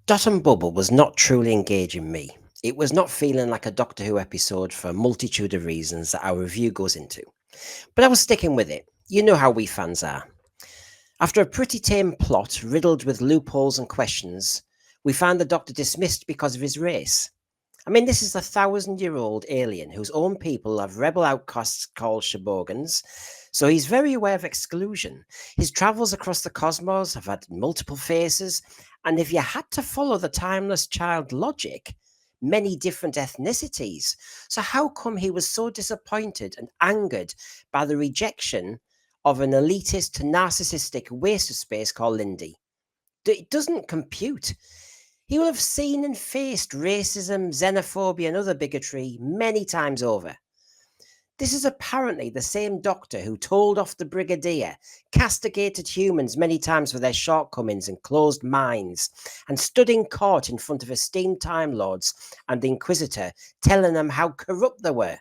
Dot and Bubble was not truly engaging me. It was not feeling like a Doctor Who episode for a multitude of reasons that our review goes into. But I was sticking with it. You know how we fans are. After a pretty tame plot riddled with loopholes and questions, we found the Doctor dismissed because of his race. I mean, this is a 1,000-year-old alien whose own people have rebel outcasts called Shobogans, so he's very aware of exclusion. His travels across the cosmos have had multiple faces, and if you had to follow the timeless child logic, many different ethnicities. So, how come he was so disappointed and angered by the rejection of an elitist, narcissistic waste of space called Lindy? It doesn't compute. He will have seen and faced racism, xenophobia, and other bigotry many times over. This is apparently the same doctor who told off the Brigadier, castigated humans many times for their shortcomings and closed minds, and stood in court in front of esteemed Time Lords and the Inquisitor, telling them how corrupt they were.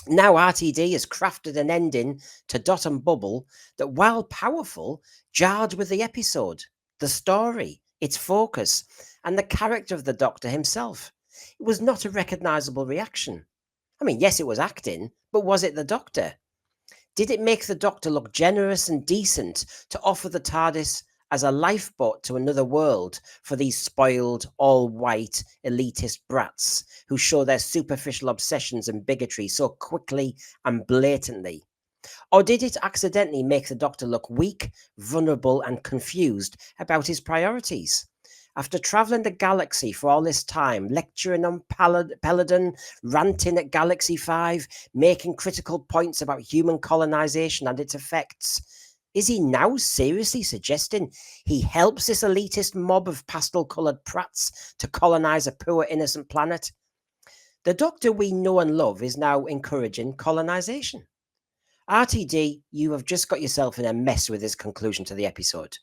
Now RTD has crafted an ending to Dot and Bubble that, while powerful, jarred with the episode, the story, its focus, and the character of the Doctor himself. It was not a recognisable reaction. I mean, yes, it was acting, but was it the Doctor? Did it make the Doctor look generous and decent to offer the TARDIS as a lifeboat to another world for these spoiled, all-white, elitist brats who show their superficial obsessions and bigotry so quickly and blatantly? Or did it accidentally make the Doctor look weak, vulnerable, and confused about his priorities? After travelling the galaxy for all this time, lecturing on Peladon, ranting at Galaxy 5, making critical points about human colonization and its effects, is he now seriously suggesting he helps this elitist mob of pastel-coloured prats to colonize a poor, innocent planet? The Doctor we know and love is now encouraging colonization. RTD, you have just got yourself in a mess with this conclusion to the episode.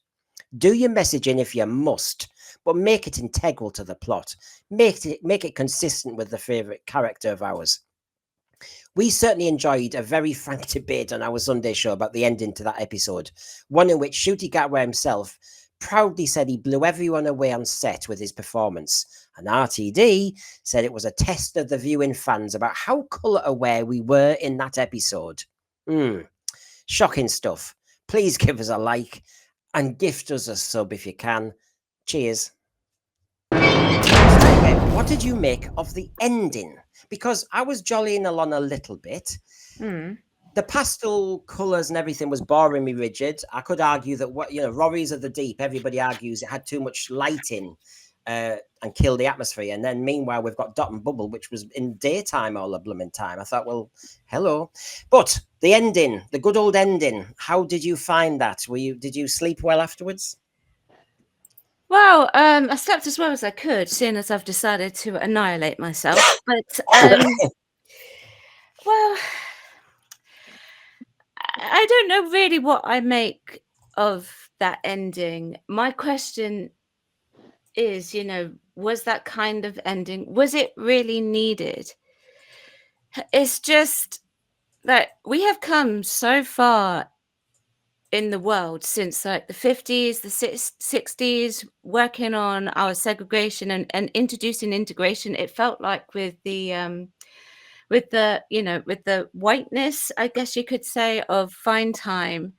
Do your messaging if you must, but make it integral to the plot. Make it consistent with the favourite character of ours. We certainly enjoyed a very frank debate on our Sunday show about the ending to that episode, one in which Shooty Gatwa himself proudly said he blew everyone away on set with his performance, and RTD said it was a test of the viewing fans about how colour aware we were in that episode. Shocking stuff. Please give us a like and gift us a sub if you can. Cheers. What did you make of the ending? Because I was jollying along a little bit. The pastel colours and everything was boring me rigid. I could argue that Rory's of the Deep, everybody argues it had too much light in and killed the atmosphere. And then meanwhile, we've got Dot and Bubble, which was in daytime all the blooming time. I thought, well, hello. But the ending, the good old ending, how did you find that? Did you sleep well afterwards? Well, I slept as well as I could, seeing as I've decided to annihilate myself. But well, I don't know really what I make of that ending. My question is, was that kind of ending, was it really needed? It's just that we have come so far in the world since like the 50s, the 60s, working on our segregation and introducing integration. It felt like with the with the whiteness, I guess you could say, of Fine Time,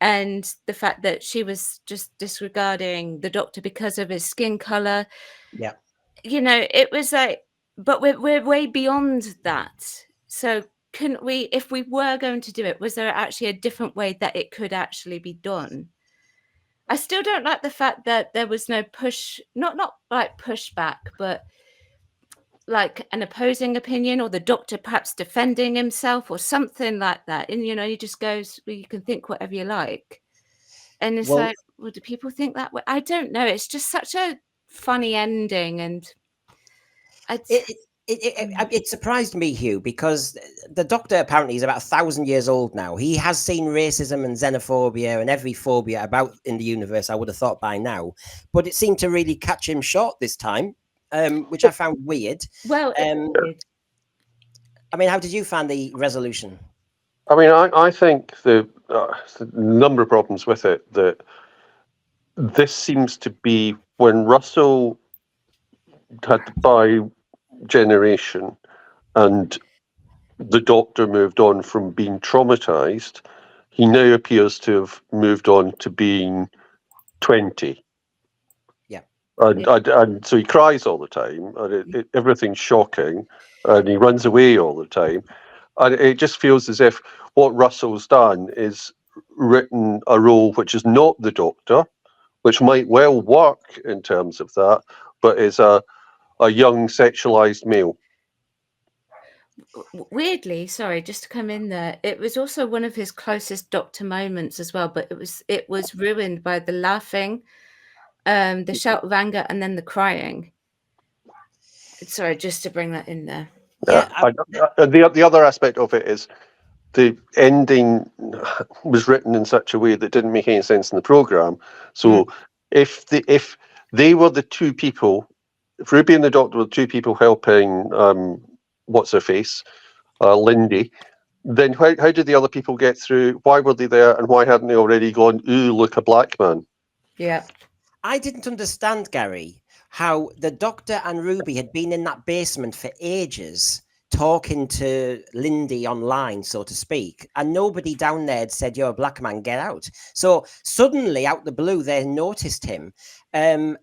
and the fact that she was just disregarding the Doctor because of his skin color. Yeah. It was like, but we're way beyond that. So couldn't we, if we were going to do it, was there actually a different way that it could actually be done? I still don't like the fact that there was no not like pushback, but like an opposing opinion, or the Doctor perhaps defending himself or something like that. And he just goes, well, you can think whatever you like. And it's Well, like, well, do people think that way? I don't know. It's just such a funny ending, and it surprised me, Hugh, because the Doctor apparently is about 1,000 years old now. He has seen racism and xenophobia and every phobia about in the universe, I would have thought by now. But it seemed to really catch him short this time, which I found weird. well, I mean, how did you find the resolution? I mean, I think the number of problems with it, that this seems to be when Russell had the bi-generation and the Doctor moved on from being traumatized, he now appears to have moved on to being 20. Yeah. And so he cries all the time, and everything's shocking, and he runs away all the time. And it just feels as if what Russell's done is written a role which is not the Doctor, which might well work in terms of that, but is a young sexualized male. Weirdly, sorry, just to come in there, it was also one of his closest Doctor moments as well, but it was ruined by the laughing, the shout of anger, and then the crying. Sorry, just to bring that in there. Yeah. The other aspect of it is the ending was written in such a way that didn't make any sense in the program. So if they were the two people, if Ruby and the Doctor were the two people helping what's her face, Lindy, then how did the other people get through? Why were they there, and why hadn't they already gone, ooh, look, a black man? Yeah. I didn't understand, Gary, how the Doctor and Ruby had been in that basement for ages talking to Lindy online, so to speak, and nobody down there had said, you're a black man, get out. So suddenly, out the blue, they noticed him. And,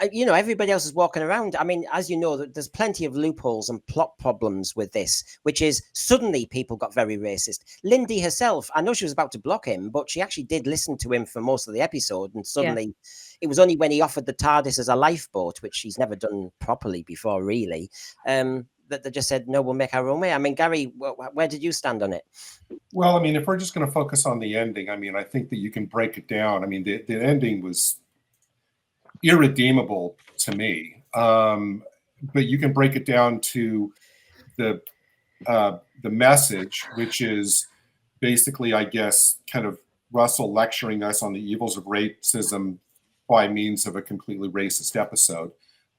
everybody else is walking around. I mean, as you know, there's plenty of loopholes and plot problems with this, which is suddenly people got very racist. Lindy herself, I know she was about to block him, but she actually did listen to him for most of the episode. And suddenly, it was only when he offered the TARDIS as a lifeboat, which he's never done properly before, really, that they just said, no, we'll make our own way. I mean, Gary, where did you stand on it? Well, I mean, if we're just going to focus on the ending, I mean, I think that you can break it down. I mean, the ending was irredeemable to me. But you can break it down to the message, which is basically, I guess, kind of Russell lecturing us on the evils of racism by means of a completely racist episode.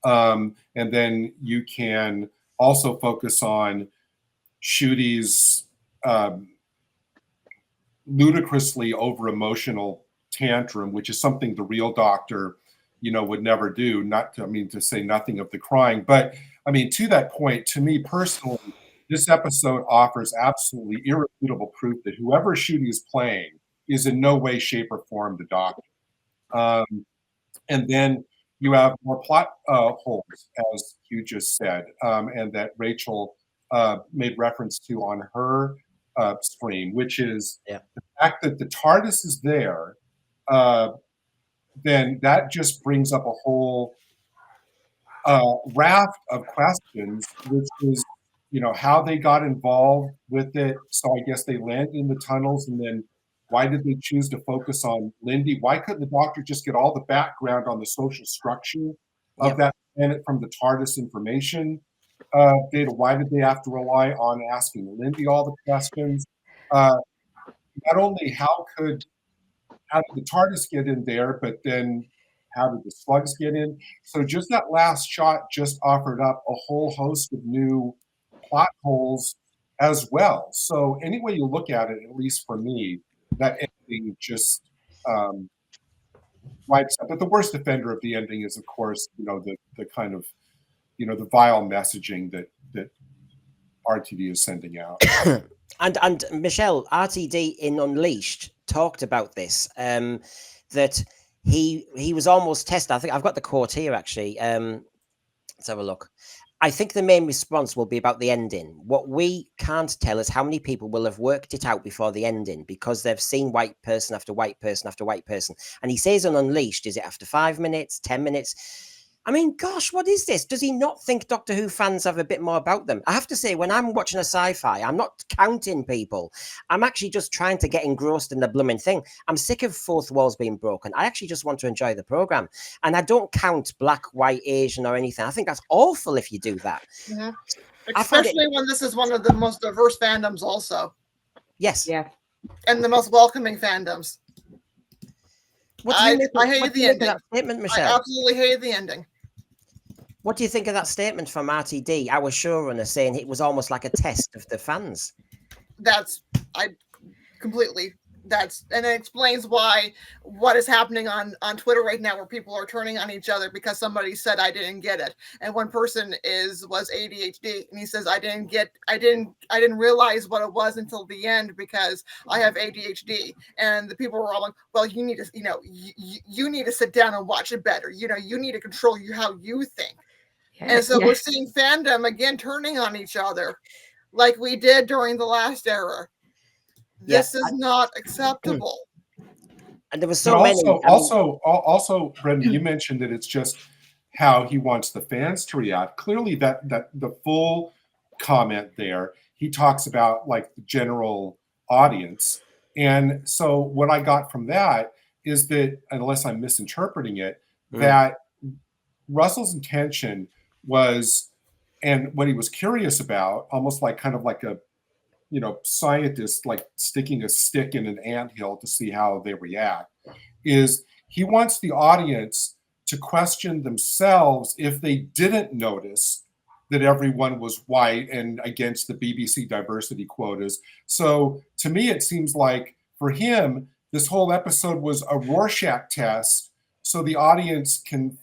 And then you can also focus on Shudi's ludicrously over-emotional tantrum, which is something the real Doctor would never do. To say nothing of the crying, but I mean, to that point, to me personally, this episode offers absolutely irrefutable proof that whoever Shudi is playing is in no way, shape, or form the Doctor. And then you have more plot holes, as Hugh just said, and that Rachael made reference to on her stream, which is the fact that the TARDIS is there. Then that just brings up a whole raft of questions, which is, how they got involved with it. So I guess they landed in the tunnels, and then why did they choose to focus on Lindy? Why couldn't the Doctor just get all the background on the social structure of that planet from the TARDIS information data? Why did they have to rely on asking Lindy all the questions? Not only how did the TARDIS get in there, but then how did the slugs get in? So just that last shot just offered up a whole host of new plot holes as well. So any way you look at it, at least for me, that ending just wipes up. But the worst offender of the ending is, of course, the kind of, the vile messaging that RTD is sending out. And Michelle, RTD in Unleashed talked about this, that he was almost tested. I think I've got the quote here, actually. Let's have a look. I think the main response will be about the ending. What we can't tell is how many people will have worked it out before the ending, because they've seen white person after white person after white person. And he says on Unleashed, is it after 5 minutes, 10 minutes? I mean, gosh, what is this? Does he not think Doctor Who fans have a bit more about them? I have to say, when I'm watching a sci-fi, I'm not counting people. I'm actually just trying to get engrossed in the blooming thing. I'm sick of fourth walls being broken. I actually just want to enjoy the program. And I don't count black, white, Asian or anything. I think that's awful if you do that. Yeah. Especially when this is one of the most diverse fandoms also. Yes. Yeah. And the most welcoming fandoms. I hated the ending. That statement, Michelle? I absolutely hated the ending. What do you think of that statement from RTD, our showrunner, saying it was almost like a test of the fans? I completely and it explains what is happening on Twitter right now, where people are turning on each other because somebody said I didn't get it, and one person was ADHD, and he says I didn't realize what it was until the end because I have ADHD, and the people were all like, well, you need to you need to sit down and watch it better, you need to control how you think. And so we're seeing fandom again turning on each other like we did during the last era. This is not acceptable. And there were so many. Also, Brendan, you mentioned that it's just how he wants the fans to react. Clearly, that the full comment there, he talks about like the general audience. And so what I got from that is that, unless I'm misinterpreting it, that Russell's intention was, and what he was curious about, almost like kind of like a scientist like sticking a stick in an anthill to see how they react, is he wants the audience to question themselves if they didn't notice that everyone was white and against the BBC diversity quotas. So to me, it seems like for him, this whole episode was a Rorschach test so the audience can,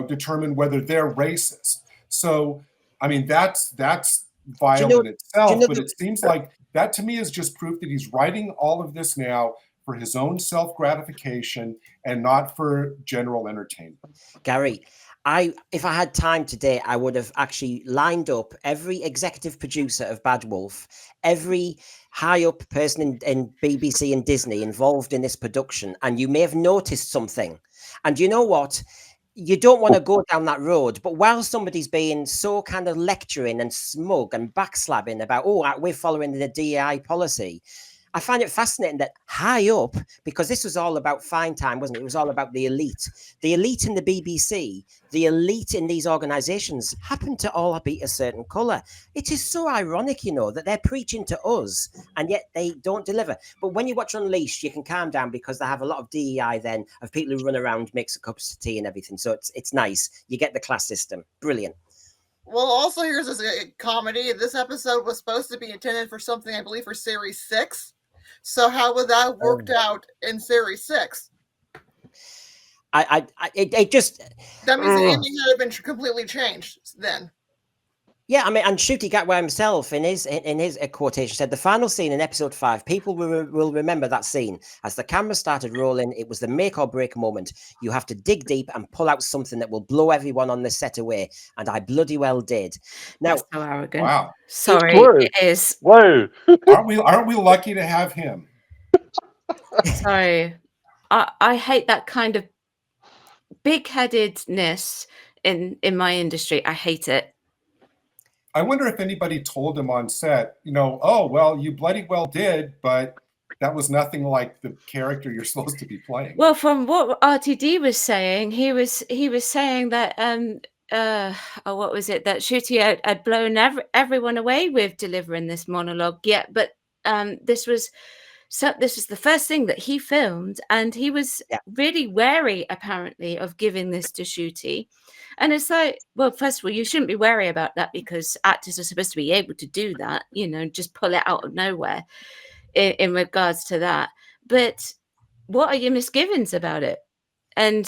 determine whether they're racist. So, I mean, that's vile in itself, but it seems like that to me is just proof that he's writing all of this now for his own self-gratification and not for general entertainment. Gary, if I had time today, I would have actually lined up every executive producer of Bad Wolf, every high up person in BBC and Disney involved in this production, and you may have noticed something. And you know what? You don't want to go down that road, but while somebody's being so kind of lecturing and smug and backslabbing about, we're following the DEI policy, I find it fascinating that high up, because this was all about fine time, wasn't it? It was all about the elite in the BBC, the elite in these organizations happen to all be a certain color. It is so ironic, that they're preaching to us and yet they don't deliver. But when you watch Unleashed, you can calm down because they have a lot of DEI then of people who run around, mix cups of tea and everything. So it's nice. You get the class system. Brilliant. Well, also here's this comedy. This episode was supposed to be intended for something, I believe, for series 6. So how would that worked out in series 6? It just, that means the ending had been completely changed then. Yeah, I mean, and Ncuti Gatwa himself in his quotation said the final scene in episode 5, people will remember that scene. As the camera started rolling, it was the make or break moment. You have to dig deep and pull out something that will blow everyone on the set away. And I bloody well did. Now, that's so arrogant. Wow. Sorry, it is. Wow. Aren't we lucky to have him? Sorry. I hate that kind of big-headedness in my industry. I hate it. I wonder if anybody told him on set, oh, well, you bloody well did, but that was nothing like the character you're supposed to be playing. Well, from what RTD was saying, he was saying that what was it, that Ncuti had blown everyone away with delivering this monologue. Yeah, but this was the first thing that he filmed, and he was really wary, apparently, of giving this to Ncuti. And it's like, well, first of all, you shouldn't be wary about that because actors are supposed to be able to do that, just pull it out of nowhere in regards to that. But what are your misgivings about it? And,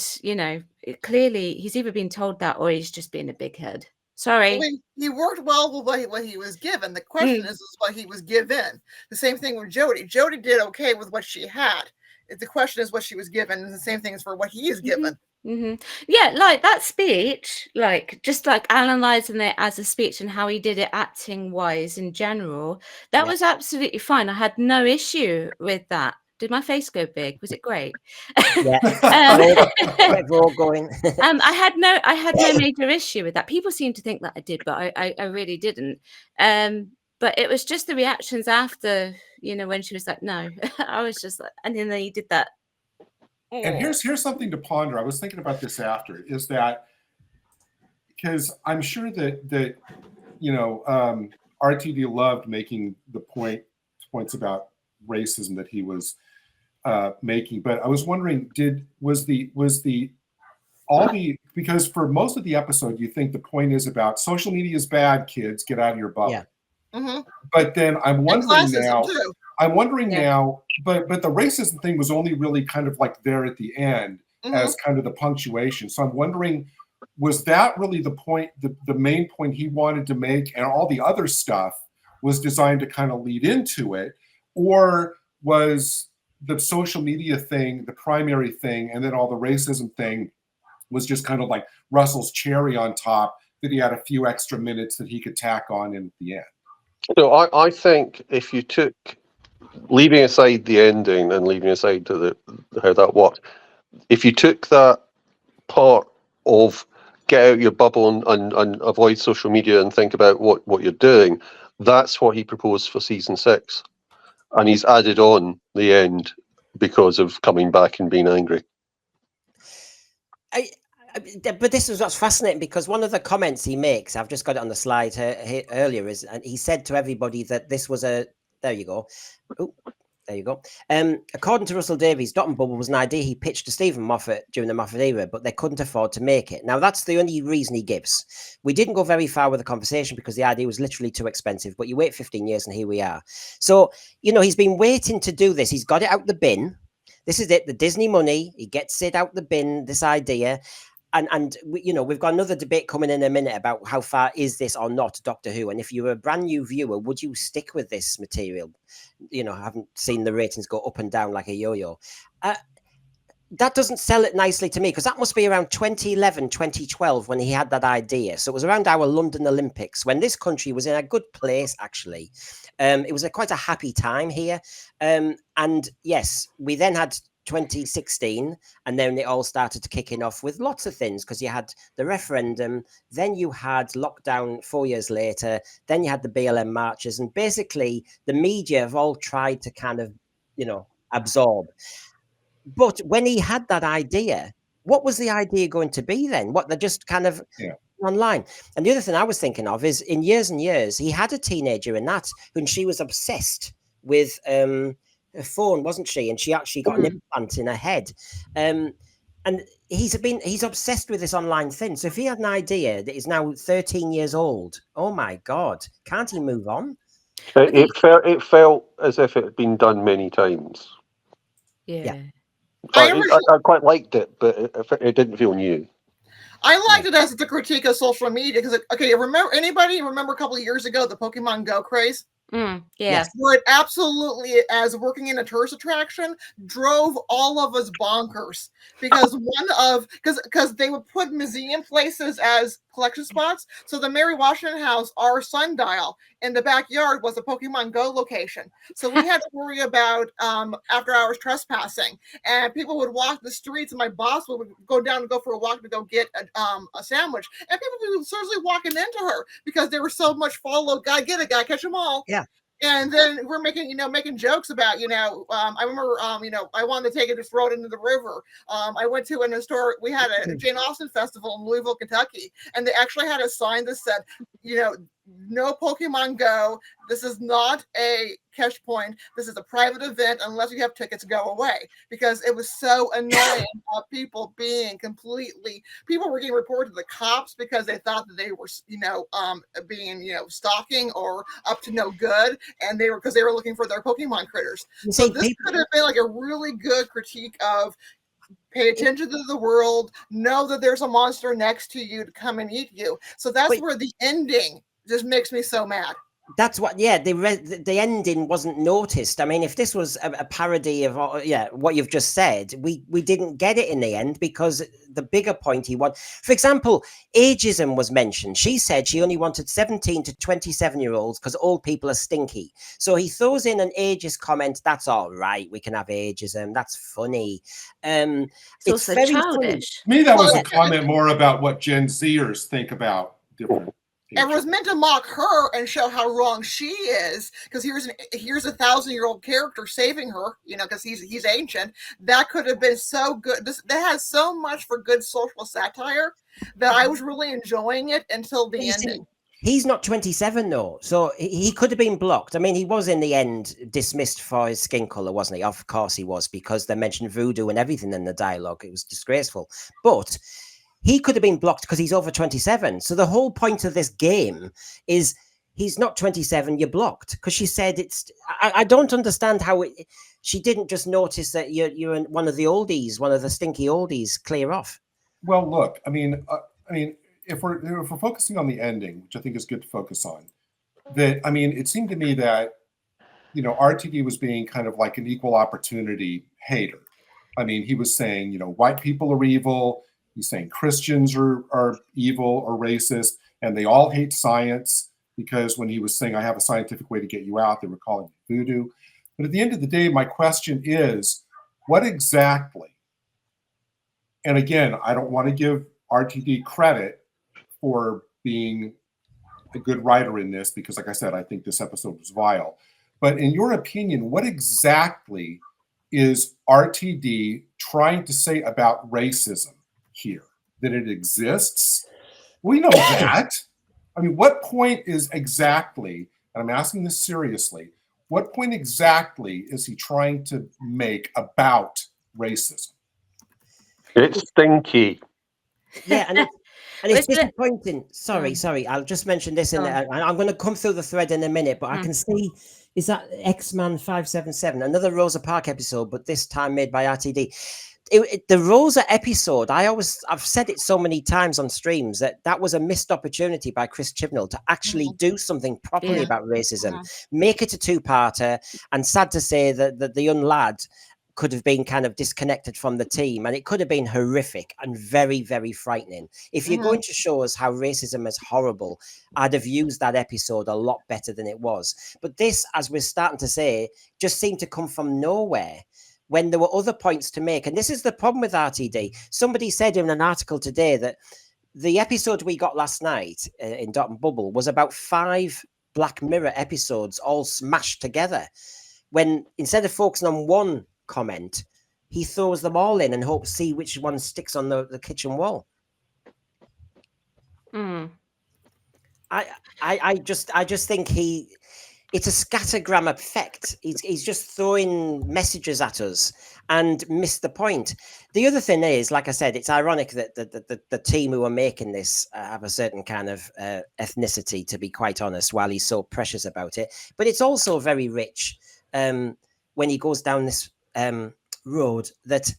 clearly he's either been told that or he's just being a big head. Sorry. Well, he worked well with what he was given. The question is what he was given. The same thing with Jodie. Jodie did okay with what she had. The question is what she was given, and the same thing is for what he is given. Yeah, like that speech, just analyzing it as a speech and how he did it acting wise in general, that was absolutely fine. I had no issue with that. Did my face go big? Was it great? Yeah. We're all going. I had no major issue with that. People seem to think that I did, but I really didn't. But it was just the reactions after, when she was like, no, I was just like, and then he did that. And here's something to ponder. I was thinking about this after, is that because I'm sure that RTD loved making the points about racism that he was making, but I was wondering, because for most of the episode you think the point is about social media is bad, kids, get out of your bubble. Yeah. But then I'm wondering now. I'm wondering Yeah. now, but the racism thing was only really kind of like there at the end as kind of the punctuation. So I'm wondering, was that really the point, the main point he wanted to make, and all the other stuff was designed to kind of lead into it? Or was the social media thing the primary thing, and then all the racism thing was just kind of like Russell's cherry on top, that he had a few extra minutes that he could tack on in at the end? So I think if you took, leaving aside the ending and leaving aside to how that worked, if you took that part of get out your bubble and avoid social media and think about what you're doing, that's what he proposed for season 6. And he's added on the end because of coming back and being angry. But this is what's fascinating, because one of the comments he makes, I've just got it on the slide here earlier, is, and he said to everybody that this was a, there you go. Oh, there you go. According to Russell Davies, Dot and Bubble was an idea he pitched to Stephen Moffat during the Moffat era, but they couldn't afford to make it. Now, that's the only reason he gives. We didn't go very far with the conversation because the idea was literally too expensive, but you wait 15 years and here we are. So, you know, he's been waiting to do this. He's got it out the bin. This is it, the Disney money. He gets it out the bin, this idea. And you know, we've got another debate coming in a minute about how far is this or not Doctor Who, and if you're a brand new viewer, would you stick with this material? You know, I haven't seen the ratings go up and down like a yo-yo. That doesn't sell it nicely to me, because that must be around 2011, 2012 when he had that idea. So it was around our London Olympics, when this country was in a good place, actually. It was quite a happy time here. And yes, we then had 2016, and then it all started kicking off with lots of things, because you had the referendum, then you had lockdown 4 years later, then you had the BLM marches, and basically the media have all tried to kind of, you know, absorb. But when he had that idea, what was the idea going to be then? What, they're just kind of online? And the other thing I was thinking of is, in Years and Years, he had a teenager in that, and she was obsessed with a phone, wasn't she? And she actually got an implant in her head. And he's obsessed with this online thing. So if he had an idea that is now 13 years old, oh my God, can't he move on? It felt as if it had been done many times. Yeah. I quite liked it, but it didn't feel new. I liked it as the critique of social media, because, okay, anybody remember a couple of years ago the Pokemon Go craze? Yes. Where it absolutely, as working in a tourist attraction, drove all of us bonkers, because because they would put museum places as collection spots. So the Mary Washington House, our sundial in the backyard, was a Pokemon Go location. So we had to worry about after hours trespassing, and people would walk the streets, and my boss would go down and go for a walk to go get a sandwich, and people would seriously walking into her because they were so much follow, gotta get it, gotta catch them all. Yeah. And then we're making jokes about, I remember, I wanted to take it, just throw it into the river. I went to an historic, we had a Jane Austen festival in Louisville, Kentucky, and they actually had a sign that said, no Pokemon Go. This is not a catch point. This is a private event. Unless you have tickets, go away. Because it was so annoying of people being people were getting reported to the cops because they thought that they were, being, stalking or up to no good. And because they were looking for their Pokemon critters. So this could have been like a really good critique of, pay attention to the world, know that there's a monster next to you to come and eat you. So that's where the ending just makes me so mad. That's what, the ending wasn't noticed. I mean, if this was a parody of, what you've just said, we didn't get it in the end, because the bigger point he wanted, for example, ageism was mentioned. She said she only wanted 17 to 27-year-olds because old people are stinky. So he throws in an ageist comment. That's all right. We can have ageism. That's funny. It's also very childish. To me, that was a comment more about what Gen Zers think about different. And it was meant to mock her and show how wrong she is, because here's a 1,000-year-old character saving her, because he's ancient. That could have been so good. That has so much for good social satire that I was really enjoying it until the ending. He's not 27 though, so he could have been blocked. I mean, he was in the end dismissed for his skin color, wasn't he? Of course he was, because they mentioned voodoo and everything in the dialogue. It was disgraceful. But he could have been blocked because he's over 27. So the whole point of this game is he's not 27, you're blocked. Because she said I don't understand how she didn't just notice that you're one of the oldies, one of the stinky oldies, clear off. Well, look, I mean, if we're focusing on the ending, which I think is good to focus on, that, I mean, it seemed to me that, RTD was being kind of like an equal opportunity hater. I mean, he was saying, white people are evil. He's saying Christians are evil or racist, and they all hate science, because when he was saying, I have a scientific way to get you out, they were calling it voodoo. But at the end of the day, my question is, what exactly? And again, I don't want to give RTD credit for being a good writer in this, because like I said, I think this episode was vile. But in your opinion, what exactly is RTD trying to say about racism here? That it exists? We know that. I mean, what point is exactly, and I'm asking this seriously, what point exactly is he trying to make about racism? It's stinky. Yeah, and it's disappointing. Sorry. I'll just mention this in there. I'm going to come through the thread in a minute, but I can see, is that X-Man 577, another Rosa Parks episode, but this time made by RTD. The Rosa episode, I've said it so many times on streams that was a missed opportunity by Chris Chibnall to actually do something properly about racism, make it a two-parter, and sad to say that the young lad could have been kind of disconnected from the team, and it could have been horrific and very, very frightening. If you're going to show us how racism is horrible, I'd have used that episode a lot better than it was. But this, as we're starting to say, just seemed to come from nowhere when there were other points to make. And this is the problem with RTD. Somebody said in an article today that the episode we got last night in Dot and Bubble was about 5 Black Mirror episodes all smashed together, when instead of focusing on one comment, he throws them all in and hopes to see which one sticks on the kitchen wall. I just think it's a scattergram effect. He's just throwing messages at us and missed the point. The other thing is, like I said, it's ironic that the team who are making this have a certain kind of ethnicity, to be quite honest, while he's so precious about it. But it's also very rich when he goes down this road that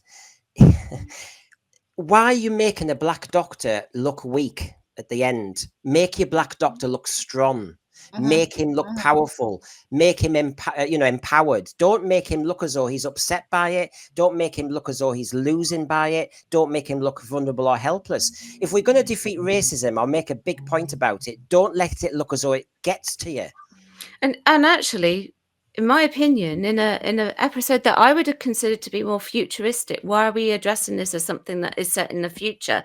why are you making a black doctor look weak at the end? Make your black doctor look strong. Make him look powerful. Make him empowered. Don't make him look as though he's upset by it. Don't make him look as though he's losing by it. Don't make him look vulnerable or helpless. If we're going to defeat racism or make a big point about it, don't let it look as though it gets to you. And actually, in my opinion, in an episode that I would have considered to be more futuristic, why are we addressing this as something that is set in the future?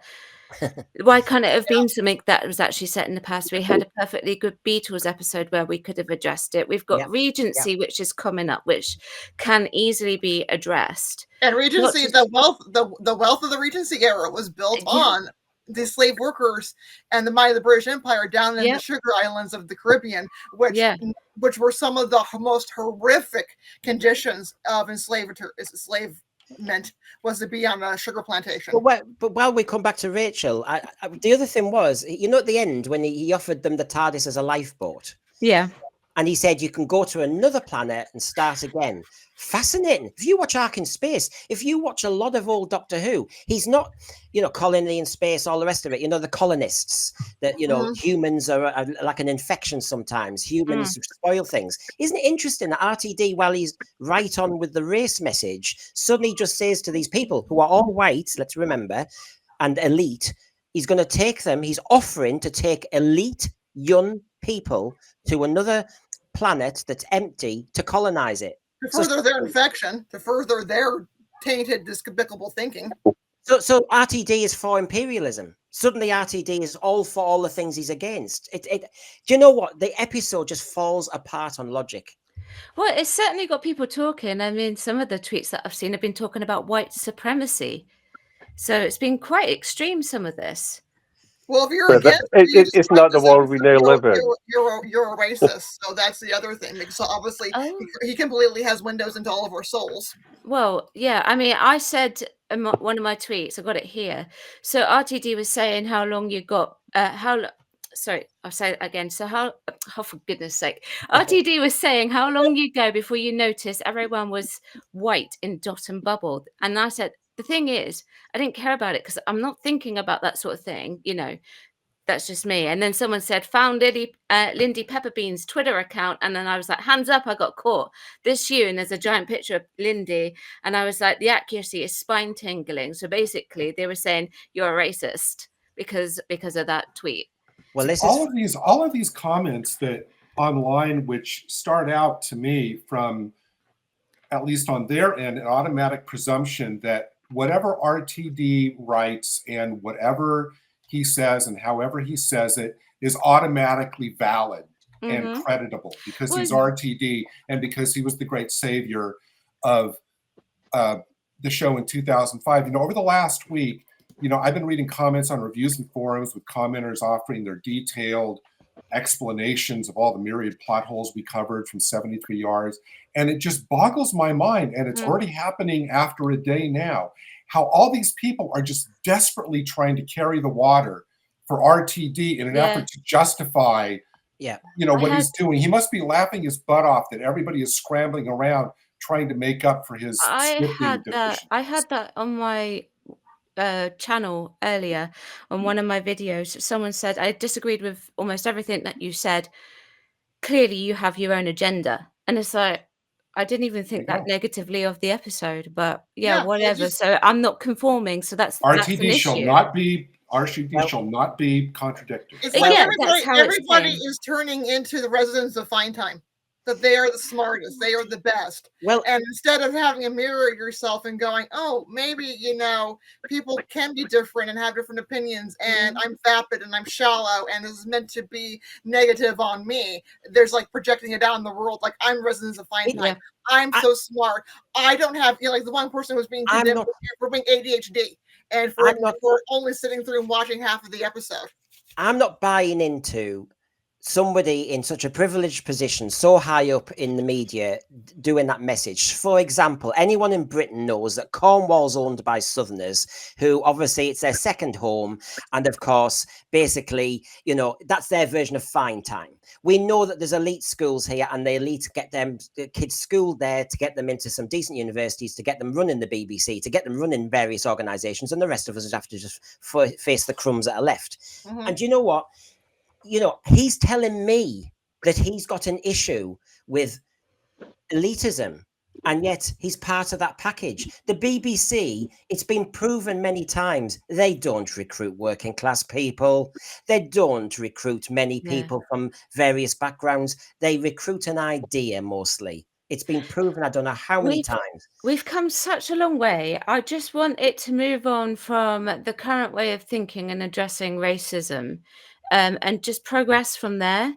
Why can't it have been something that was actually set in the past? We had a perfectly good Beatles episode where we could have addressed it. We've got Regency, which is coming up, which can easily be addressed. And Regency, the wealth of the Regency era was built on the slave workers and the might of the British Empire down in the Sugar Islands of the Caribbean, which were some of the most horrific conditions of enslavement was to be on a sugar plantation. But while we come back to Rachael, the other thing was, at the end when he offered them the TARDIS as a lifeboat. Yeah. And he said, you can go to another planet and start again. Fascinating. If you watch Ark in Space, if you watch a lot of old Doctor Who, he's not, colony in space, all the rest of it. The colonists, that, humans are like an infection sometimes. Humans spoil things. Isn't it interesting that RTD, while he's right on with the race message, suddenly just says to these people who are all white, let's remember, and elite, he's going to take them, he's offering to take elite young people to another planet that's empty to colonize it. To further their infection, to further their tainted, despicable thinking. So RTD is for imperialism. Suddenly RTD is all for all the things he's against. Do you know what? The episode just falls apart on logic. Well, it's certainly got people talking. I mean, some of the tweets that I've seen have been talking about white supremacy. So it's been quite extreme, some of this. Well, if you're against it's not the world we now live in. You're a racist, so that's the other thing. So obviously, he completely has windows into all of our souls. Well, yeah. I mean, I said in one of my tweets, I got it here. So RTD was saying how long you got, sorry, I'll say it again. So oh, for goodness sake, RTD was saying, how long you go before you notice everyone was white in dot and bubble? And I said, the thing is, I didn't care about it because I'm not thinking about that sort of thing. That's just me. And then someone said, found Lindy Pepperbean's Twitter account. And then I was like, hands up, I got caught. This you. And there's a giant picture of Lindy. And I was like, the accuracy is spine tingling. So basically they were saying you're a racist because of that tweet. Well, this all is of these comments that online, which start out to me from, at least on their end, an automatic presumption that whatever RTD writes and whatever he says and however he says it is automatically valid and creditable because he's RTD and because he was the great savior of the show in 2005. Over the last week, I've been reading comments on reviews and forums with commenters offering their detailed explanations of all the myriad plot holes we covered from 73 yards. And it just boggles my mind. And it's already happening after a day now, how all these people are just desperately trying to carry the water for RTD in an effort to justify, what he's doing. He must be laughing his butt off that everybody is scrambling around trying to make up for his I had that on my channel earlier on one of my videos. Someone said, I disagreed with almost everything that you said. Clearly you have your own agenda. And it's like, I didn't even think that negatively of the episode, but whatever. So I'm not conforming. So that's RTD an shall issue. not be shall not be contradicted. It's like everybody is turning into the residents of Fine Time. That they are the smartest, they are the best. Well, and instead of having a mirror yourself and going, oh, maybe people can be different and have different opinions, and I'm vapid and I'm shallow, and this is meant to be negative on me. There's like projecting it out in the world, like I'm residents of Fine Time. I'm so smart. I don't have like the one person who's being condemned for being ADHD and for only sitting through and watching half of the episode. I'm not buying into somebody in such a privileged position, so high up in the media, doing that message. For example, anyone in Britain knows that Cornwall's owned by Southerners, who obviously it's their second home, and of course, basically, that's their version of Fine Time. We know that there's elite schools here, and the elite get the kids schooled there to get them into some decent universities, to get them running the BBC, to get them running various organisations, and the rest of us have to just face the crumbs that are left. And you know what? He's telling me that he's got an issue with elitism, and yet he's part of that package. The BBC, it's been proven many times, they don't recruit working class people. They don't recruit many people from various backgrounds. They recruit an idea mostly. It's been proven, I don't know how many times. We've come such a long way. I just want it to move on from the current way of thinking and addressing racism, and just progress from there,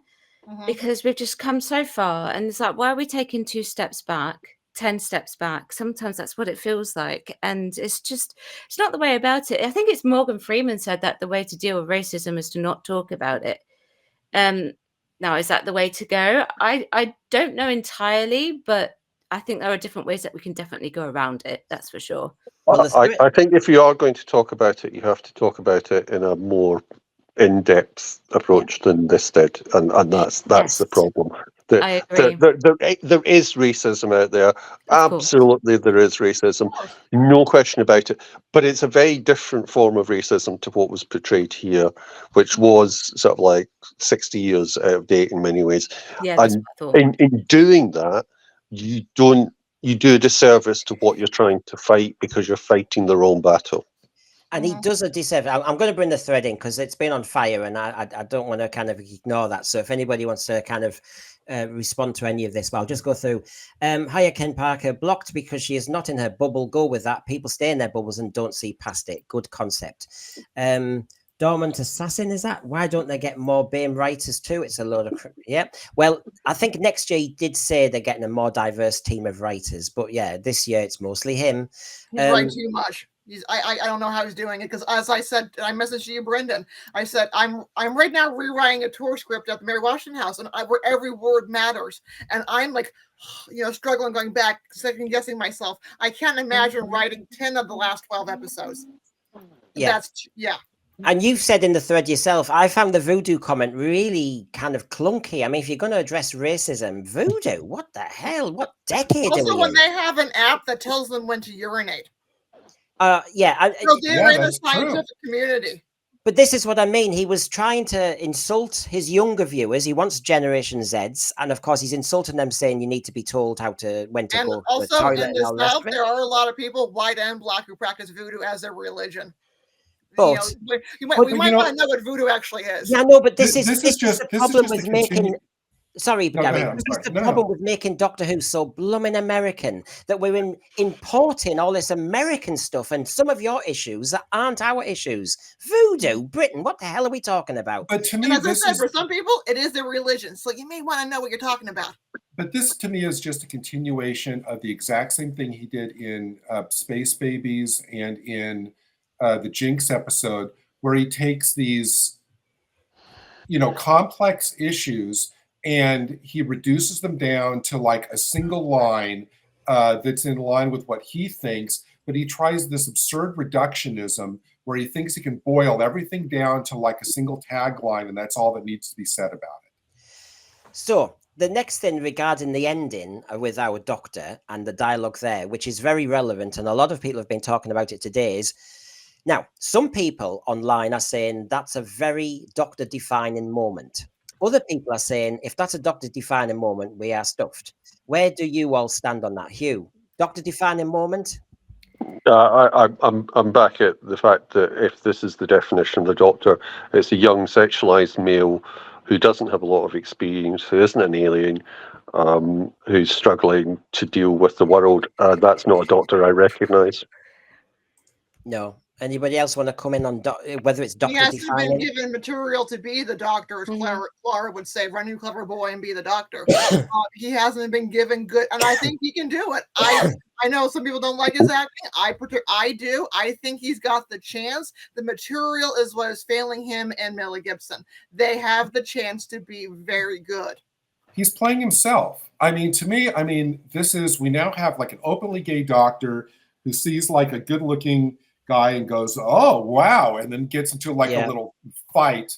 because we've just come so far. And it's like, why are we taking 2 steps back, 10 steps back? Sometimes that's what it feels like. And it's not the way about it. I think it's Morgan Freeman said that the way to deal with racism is to not talk about it. Now, is that the way to go? I don't know entirely, but I think there are different ways that we can definitely go around it. That's for sure. Well, I think if you are going to talk about it, you have to talk about it in a more in-depth approach than this did, and that's the problem. I agree. There is racism out there. Absolutely, there is racism. No question about it. But it's a very different form of racism to what was portrayed here, which was sort of like 60 years out of date in many ways. Yeah, and in doing that, you do a disservice to what you're trying to fight, because you're fighting the wrong battle. And he does a disservice. I'm going to bring the thread in because it's been on fire, and I don't want to kind of ignore that. So if anybody wants to kind of respond to any of this, well, I'll just go through. Hiya, Ken Parker. Blocked because she is not in her bubble. Go with that. People stay in their bubbles and don't see past it. Good concept. Dormant Assassin, is that? Why don't they get more BAME writers too? It's a load of... Yeah. Well, I think next year he did say they're getting a more diverse team of writers. But yeah, this year it's mostly him. He's writing too much. I don't know how he's doing it, because as I said, I messaged you, Brendan. I said I'm right now rewriting a tour script at the Mary Washington House, and where every word matters, and I'm like, struggling, going back, second guessing myself. I can't imagine writing 10 of the last 12 episodes. Yeah. And you've said in the thread yourself, I found the voodoo comment really kind of clunky. I mean, if you're going to address racism, voodoo, what the hell? What decade are Also, we when in? they have an app that tells them when to urinate, Yeah, so they're in the that's true. scientific community. but this is what I mean. He was trying to insult his younger viewers. He wants Generation Zs, and of course, he's insulting them, saying you need to be told when to And go to the also toilet in and the all the rest South, of it. there are a lot of people, white and black, who practice voodoo as their religion. But we but, might want to know what voodoo actually is. yeah, no, but this This is is the just problem a with making. Sorry, No, go Gary. ahead, I'm This is sorry. the No, problem no. with making Doctor Who so blooming American that we're importing all this American stuff and some of your issues that aren't our issues. Voodoo, Britain, what the hell are we talking about? But to And me, as I this said, is for some people, it is their religion. So you may want to know what you're talking about. But this to me is just a continuation of the exact same thing he did in Space Babies and in the Jinx episode, where he takes these, complex issues and he reduces them down to like a single line that's in line with what he thinks. But he tries this absurd reductionism where he thinks he can boil everything down to like a single tagline, and that's all that needs to be said about it. So, the next thing regarding the ending with our Doctor and the dialogue there, which is very relevant, and a lot of people have been talking about it today, is now some people online are saying that's a very Doctor defining moment. Other people are saying if that's a Doctor defining moment, we are stuffed. Where do you all stand on that, Hugh? Doctor defining moment? I'm back at the fact that if this is the definition of the Doctor, it's a young sexualized male who doesn't have a lot of experience, who isn't an alien, who's struggling to deal with the world. That's not a Doctor I recognise. No. Anybody else want to come in on whether it's He Doctor hasn't been defining? given material to be the Doctor, as Clara would say, run you clever boy and be the Doctor. He hasn't been given good, and I think he can do it. I know some people don't like his acting. I do. I think he's got the chance. The material is what is failing him and Melly Gibson. They have the chance to be very good. He's playing himself. I mean, to me, we now have like an openly gay Doctor who sees like a good looking guy and goes, oh, wow. And then gets into like a little fight,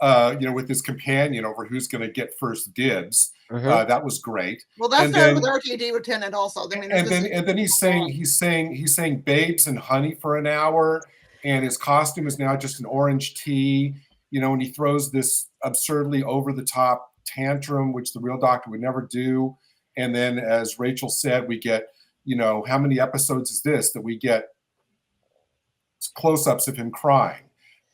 with his companion over who's going to get first dibs. That was great. Well, that's with RTD with Tennant also. And then he's saying babes and honey for an hour. And his costume is now just an orange tea, and he throws this absurdly over the top tantrum, which the real Doctor would never do. And then, as Rachael said, we get, how many episodes is this that we get close-ups of him crying?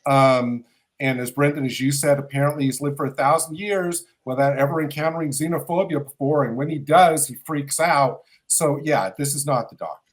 And as Brendan, as you said, apparently he's lived for 1,000 years without ever encountering xenophobia before. And when he does, he freaks out. So yeah, this is not the Doctor.